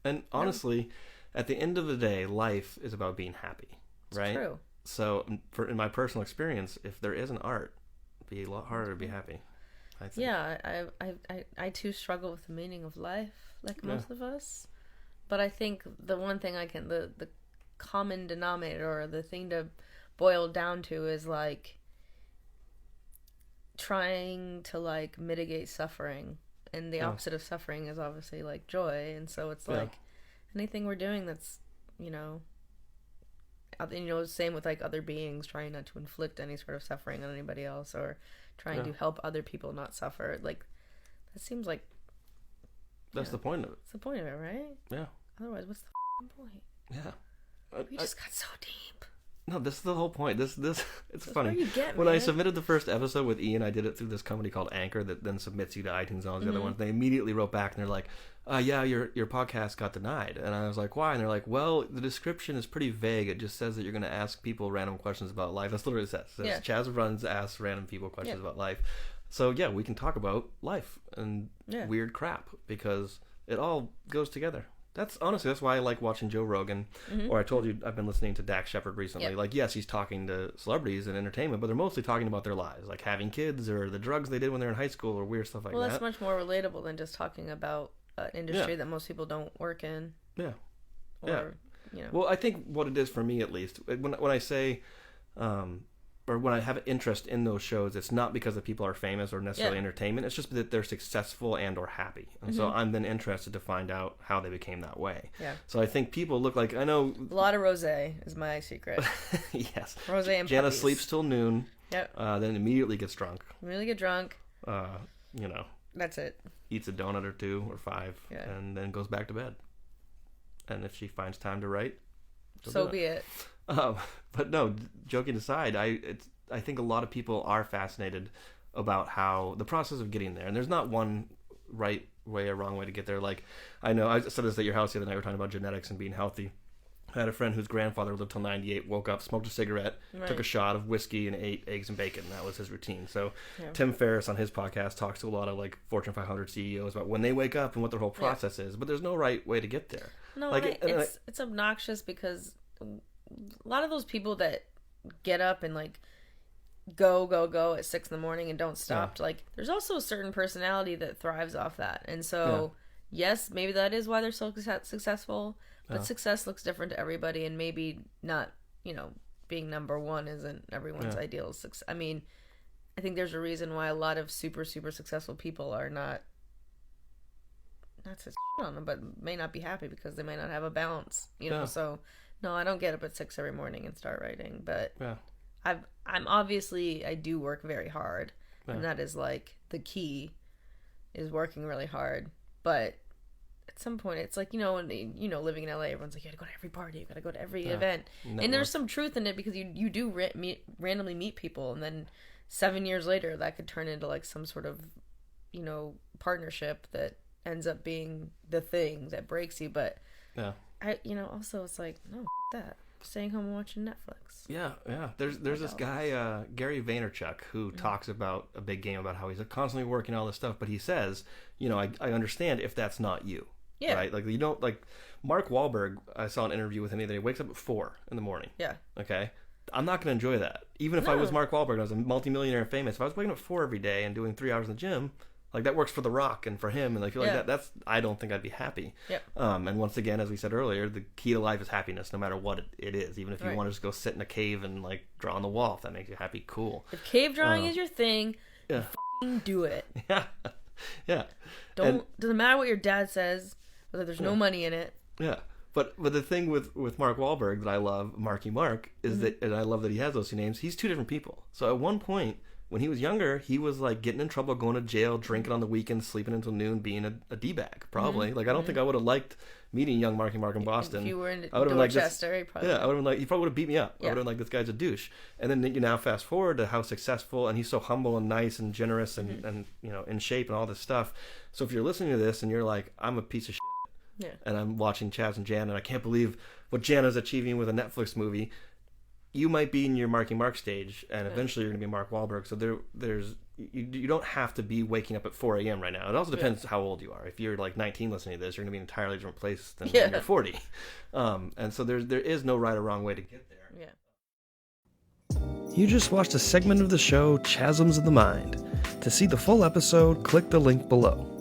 And honestly, at the end of the day, life is about being happy, right? It's true. So, in my personal experience, if there isn't art, it'd be a lot harder to be happy, I think. Yeah, I too struggle with the meaning of life, like most of us. But I think the one thing the common denominator, or the thing to boil down to, is like trying to like mitigate suffering. And the opposite of suffering is obviously like joy. And so it's like anything we're doing that's, same with like other beings, trying not to inflict any sort of suffering on anybody else, or trying to help other people not suffer. Like, that seems like that's the point of it. That's the point of it, right? Yeah. Otherwise, what's the point? Yeah. We just got so deep. No, this is the whole point. It's That's funny. Where you get, when man. I submitted the first episode with Ian, I did it through this company called Anchor that then submits you to iTunes and all the other ones. They immediately wrote back and they're like, yeah, your podcast got denied. And I was like, why? And they're like, well, the description is pretty vague. It just says that you're going to ask people random questions about life. That's literally what it says. It says Chaz asks random people questions about life. So yeah, we can talk about life and weird crap because it all goes together. That's why I like watching Joe Rogan. Or I told you I've been listening to Dax Shepard recently. Like, yes, he's talking to celebrities and entertainment, but they're mostly talking about their lives, like having kids or the drugs they did when they were in high school or weird stuff like that. Well, that's much more relatable than just talking about an industry that most people don't work in. Yeah. Or, Well, I think what it is for me, at least, when I say, or when I have an interest in those shows, it's not because the people are famous or necessarily entertainment. It's just that they're successful and or happy. And so I'm then interested to find out how they became that way. Yeah. So I think people look like, I know... A lot of rosé is my secret. Yes. Rosé and Jana puppies. sleeps till noon. Yep. Then immediately gets drunk. Really get drunk. That's it. Eats a donut or 2 or 5 and then goes back to bed. And if she finds time to write, so be it. But no, joking aside, I think a lot of people are fascinated about how the process of getting there, and there's not one right way or wrong way to get there. Like, I know I said this at your house the other night. We were talking about genetics and being healthy. I had a friend whose grandfather lived till 98, woke up, smoked a cigarette, took a shot of whiskey, and ate eggs and bacon. That was his routine. So Tim Ferriss on his podcast talks to a lot of like Fortune 500 CEOs about when they wake up and what their whole process is. But there's no right way to get there. No, it's obnoxious because a lot of those people that get up and like go at 6 a.m. and don't stop, like, there's also a certain personality that thrives off that. And so yes, maybe that is why they're so successful, but success looks different to everybody, and maybe not, being number one isn't everyone's ideal success. I mean, I think there's a reason why a lot of super successful people are not to shit on them, but may not be happy because they may not have a balance, so no, I don't get up at 6 every morning and start writing, but I do work very hard, and that is like the key, is working really hard. But at some point, it's like, living in LA, everyone's like, you gotta go to every party, you gotta go to every event, and there's some truth in it, because you do randomly meet people, and then 7 years later, that could turn into like some sort of, partnership that ends up being the thing that breaks you. But also it's like, no, that. Staying home and watching Netflix. Yeah. There's this guy, Gary Vaynerchuk, who talks about a big game about how he's constantly working all this stuff, but he says, I understand if that's not you. Yeah. Right? Like, you don't, like, Mark Wahlberg, I saw an interview with him the other day, wakes up at 4 a.m. Yeah. Okay? I'm not going to enjoy that. Even if I was Mark Wahlberg and I was a multimillionaire and famous, if I was waking up at 4 every day and doing 3 hours in the gym, like, that works for The Rock and for him, and I feel like that's, I don't think I'd be happy. Yep. And once again, as we said earlier, the key to life is happiness, no matter what it is. Even if you want to just go sit in a cave and like draw on the wall, if that makes you happy, cool. If cave drawing is your thing, fucking do it. Yeah. Doesn't matter what your dad says, whether there's no money in it. Yeah. But the thing with Mark Wahlberg that I love, Marky Mark, is that, and I love that he has those two names, he's two different people. So at one point, when he was younger, he was like getting in trouble, going to jail, drinking on the weekends, sleeping until noon, being a D-bag, probably. Like, I don't think I would have liked meeting young Marky Mark in Boston. If you were in I would have Dorchester, like, I would have been like, he probably would have beat me up. I would have been like, this guy's a douche. And then you now fast forward to how successful, and he's so humble and nice and generous and in shape and all this stuff. So if you're listening to this and you're like, I'm a piece of shit, and I'm watching Chaz and Jan, and I can't believe what Jana's achieving with a Netflix movie, you might be in your Marky Mark stage, and eventually you're going to be Mark Wahlberg. So you don't have to be waking up at 4 a.m. right now. It also depends how old you are. If you're like 19 listening to this, you're going to be in an entirely different place than when you're 40. And so there is no right or wrong way to get there. Yeah. You just watched a segment of the show Chasms of the Mind. To see the full episode, click the link below.